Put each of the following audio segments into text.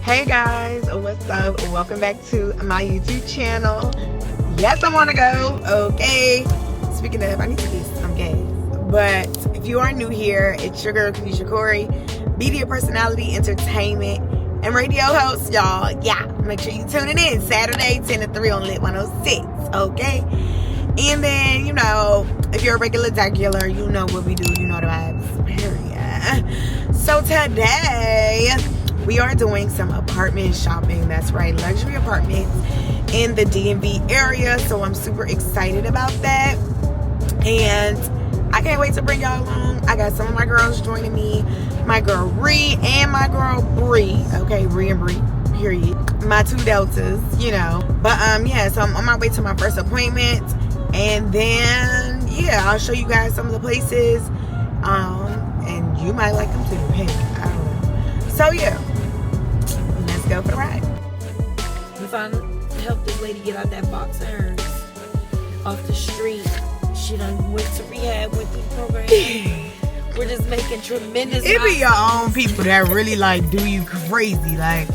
Hey guys, what's up? Welcome back to my YouTube channel. Yes, I'm on the go. Okay. Speaking of, I need to get some gas. But if you are new here, it's your girl KHADIJAH Corrie, media personality, entertainment, and radio host, y'all. Yeah, make sure you tuning in Saturday 10 to 3 on Lit 106. Okay. And then, you know, if you're a regular you know what we do. You know the vibes. Period. So today, we are doing some apartment shopping. That's right, luxury apartments in the DMV area. So I'm super excited about that. And I can't wait to bring y'all along. I got some of my girls joining me. My girl Ree and my girl Bree. Okay, Ree and Bree, period. My two deltas, you know. But yeah, so I'm on my way to my first appointment. And then, yeah, I'll show you guys some of the places. And you might like them too. Hey, I don't know. So yeah, let's go for the ride. We finally helped this lady get out that box of hers off the street. She done went to rehab, went through the program. We're just making tremendous. It be your own people that really like do you crazy. Like,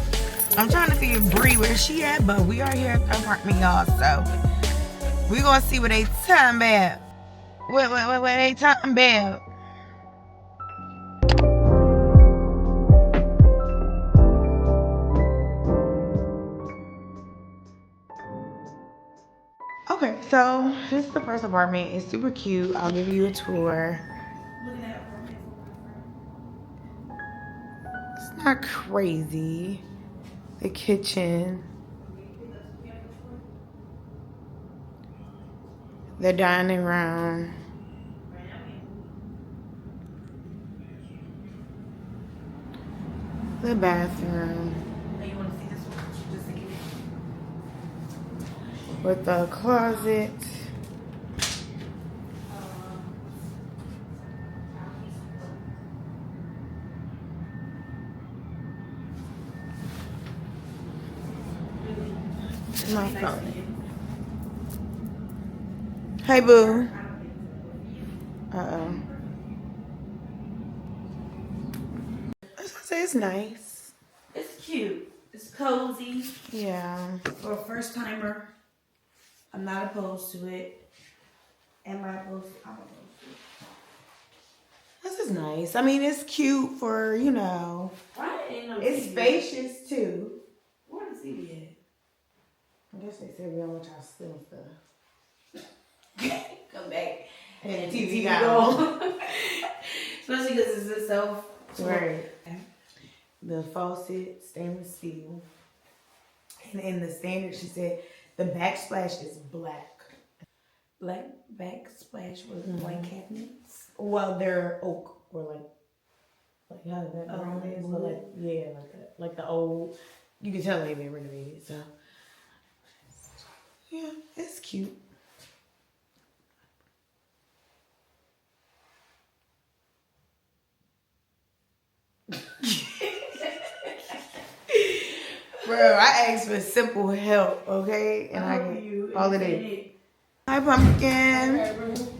I'm trying to see if Bree where she at, but we are here at the apartment, y'all. So we gonna see what they talking about. What they talking about? Okay, so this is the first apartment. It's super cute. I'll give you a tour. It's not crazy. The kitchen. The dining room. The bathroom. With the closet. My phone. Hey, boo. Uh-oh. I was gonna say it's nice. It's cute. It's cozy. Yeah. For a first timer, I'm not opposed to it. Am I opposed to it? I'm opposed to it. This is nice. I mean, it's cute for, you know. Why ain't no It's TV? spacious, too. Where the TV at? I guess they said we don't want y'all stealing stuff. Come back. And the TV got got on. Especially because it's a self. Right. The faucet, stainless steel. And in the standard, she said the backsplash is black. Black backsplash with white cabinets. Well, they're oak or like how that brown is, but like yeah, like the old. You can tell they've been renovated. So yeah, it's cute. Bro, I asked for simple help, okay? And I get all of it. Hi, Pumpkin.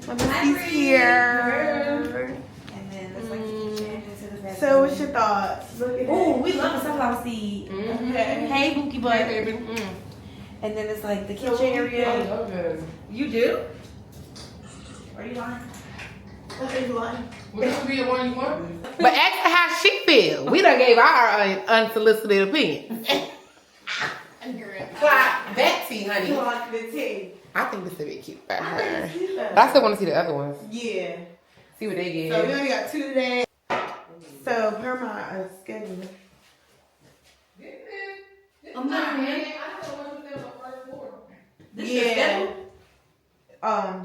My Misty's here. And then it's like into the So, what's your thoughts? Look at oh, we love the sunflower seed. Okay. Hey, Bookie Butt. And then it's like the kitchen area. You do? Are you lying? Okay, you lying? Would this be the one you want? But ask her how she feel. We done gave our unsolicited opinion. That tea, honey. You like the tea? I think this would be cute by her. But I still want to see the other ones. Yeah. See what they get. So, we only got 2 today. So, per my schedule. I'm not I don't know what you said on the first floor. This is your schedule?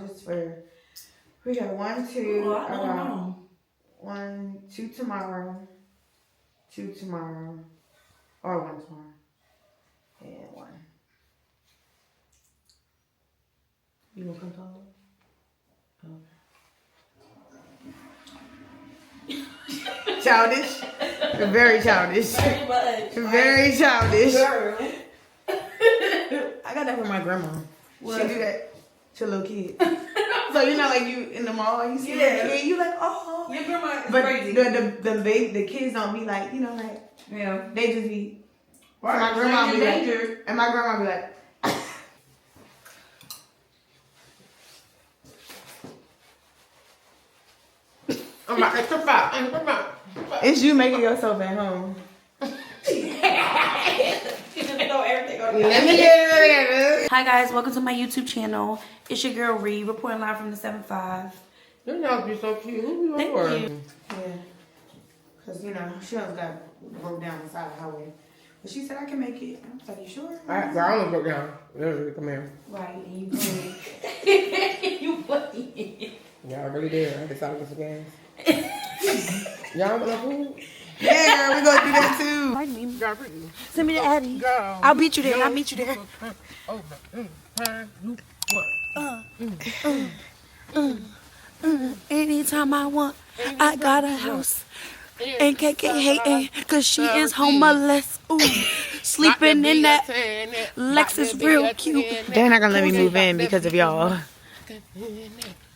Just for, we got 1, 2, Oh, I don't know. 1, 2 tomorrow, 2 tomorrow, or 1 tomorrow, and 1. You gonna come talk? Okay. Childish. Very childish. Very much. Very childish. Girl. I got that from my grandma. What? She do that to little kids. So you know, like you in the mall, you see a little kid, you like, oh. Your grandma is But crazy. the kids don't be like, you know, like Yeah. they just be my grandma be like, and my grandma be like, I'm about to trip out. it's you making yourself at home. Hi guys, welcome to my YouTube channel. It's your girl Ree, reporting live from the 7-5. Your nails be so cute. Who you Thank for? you. Yeah. Because, you know, she almost got broke down inside the highway. But she said, I can make it. I was like, you sure? I almost broke down. Literally, come here. Right, and you funny. You funny. Y'all really did. I decided to get some gas. Y'all want no food? Yeah, girl, we gonna do that too. Send me the Addy. I'll beat you there. I'll meet you there. Anytime I want, I got a house. And KK hating, cause she is homeless. Ooh, sleeping in that Lexus real cute. They're not gonna let me move in because of y'all.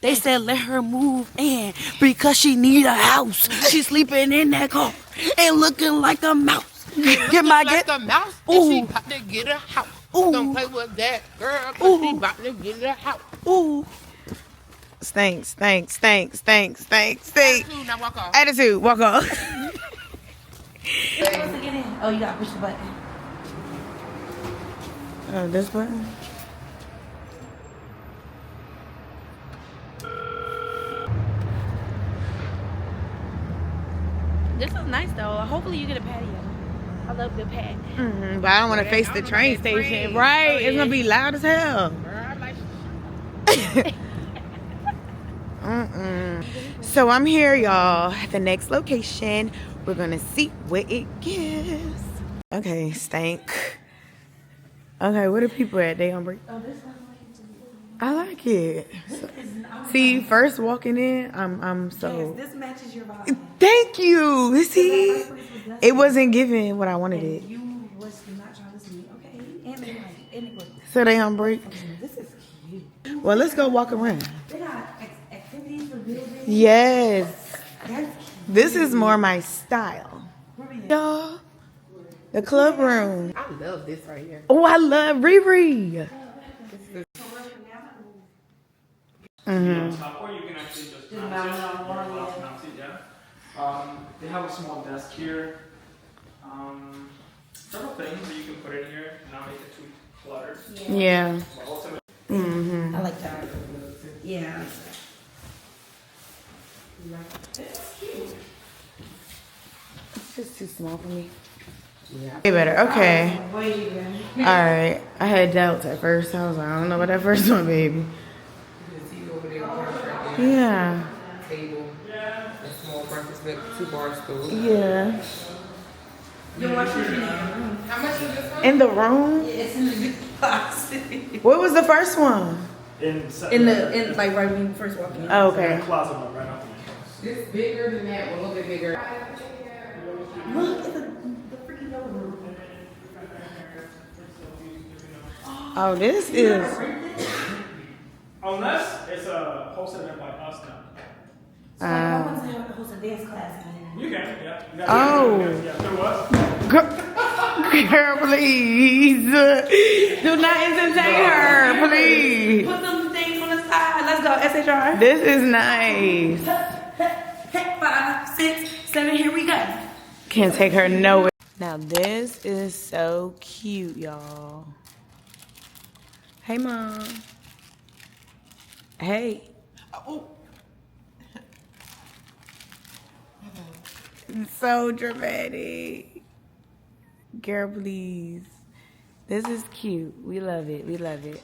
They said let her move in because she need a house. She sleeping in that car and looking like a mouse. Get my like get. a mouse, Ooh. and she about to get a house. Ooh. Don't play with that girl, cause she Ooh. about to get a house. Ooh. Stinks. Two, now walk off. Attitude, walk off. Oh, you gotta push the button. Oh, this button? This is nice though. Hopefully you get a patio. I love good pad. But I don't want to face the train station. Right, it's gonna be loud as hell. Girl, I like So I'm here, y'all, at the next location. We're gonna see what it gives. Okay, stank. Okay, where the people at? They on break? Oh, this one. I like it. See, first walking in, I'm so. This matches your vibe. Thank you. See, it wasn't giving what I wanted it. You was not trying to see. Okay, and they like and it was. So they on break. This is cute. Well, let's go walk around. They got activities for building. Yes, That's cute. this is more my style. Y'all, the club room. I love this right here. Oh, I love Riri. Or you can actually just mount it. Mount it, yeah. They have a small desk here. Several things that you can put in here, not make it too cluttered. Yeah. But also, I like that. Yeah. It's just too small for me. Yeah. Way better. Okay. All right. I had doubts at first. I was like, I don't know about that first one, baby. Yeah. Table. A small breakfast nook, 2 bar stool. Yeah. Your washing machine. How much is this one? In the room? It's in the box. What was the first one? in like right when you first walk in. Oh, in the okay. closet one right off the entrance. It's bigger than that, a little bit bigger. Look at the freaking yellow room. Oh, this is. Unless it's a hosted event by us now. So like, I want to host a dance class in You can, yeah. You got Oh. Yeah, there was. Girl, please. Do not entertain her, please. Put some things on the side. Let's go, SHR. This is nice. 5, 6, 7, here we go. Can't take her nowhere. Now, this is so cute, y'all. Hey, Mom. Hey. Oh. So dramatic. Girl, please. This is cute. We love it. We love it.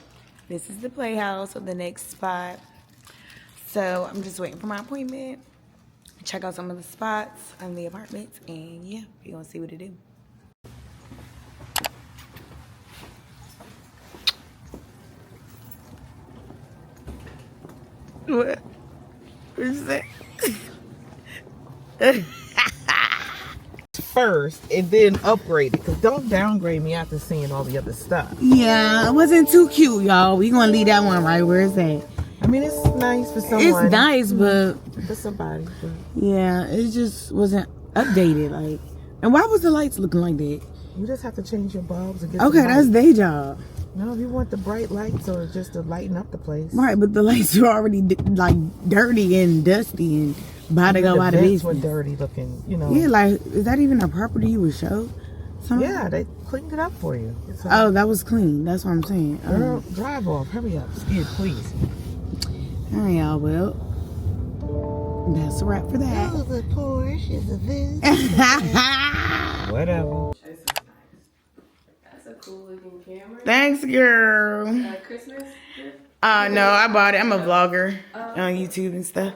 This is the playhouse of the next spot. So I'm just waiting for my appointment. Check out some of the spots on the apartments. And yeah, we're going to see what it do. What? What you say? First and then upgrade it, because don't downgrade me after seeing all the other stuff. Yeah, it wasn't too cute, y'all. We gonna leave that one right where it's at. I mean, it's nice for someone. It's nice, but For somebody. But yeah, it just wasn't updated. Like, and why was the lights looking like that? You just have to change your bulbs and get Okay, some that's lights. their job. No, if you want the bright lights or just to lighten up the place. Right, but the lights are already like dirty and dusty and about to go out of vents were business. dirty looking, you know. Yeah, like, is that even a property you would show? Something? Yeah, they cleaned it up for you. Oh, that was clean. That's what I'm saying. Girl, drive off. Hurry up. Skid, please. All right, y'all. Well, that's a wrap for that. Oh, the Porsche is a this. Whatever. That's a cool looking camera. Thanks, girl. Christmas gift? No, I bought it. I'm a vlogger on YouTube and stuff.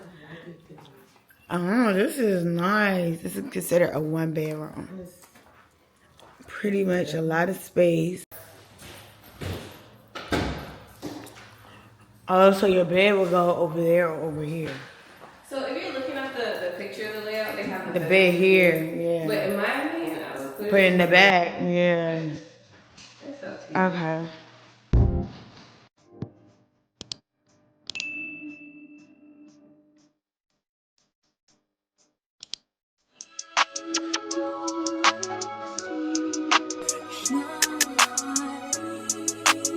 Oh, this is nice. This is considered a 1-bedroom. Pretty much a lot of space. Oh, so your bed will go over there or over here. So if you're looking at the picture of the layout, they have The bed here, yeah. But in my opinion, I would Put it in the back, yeah. It's up to you. Okay.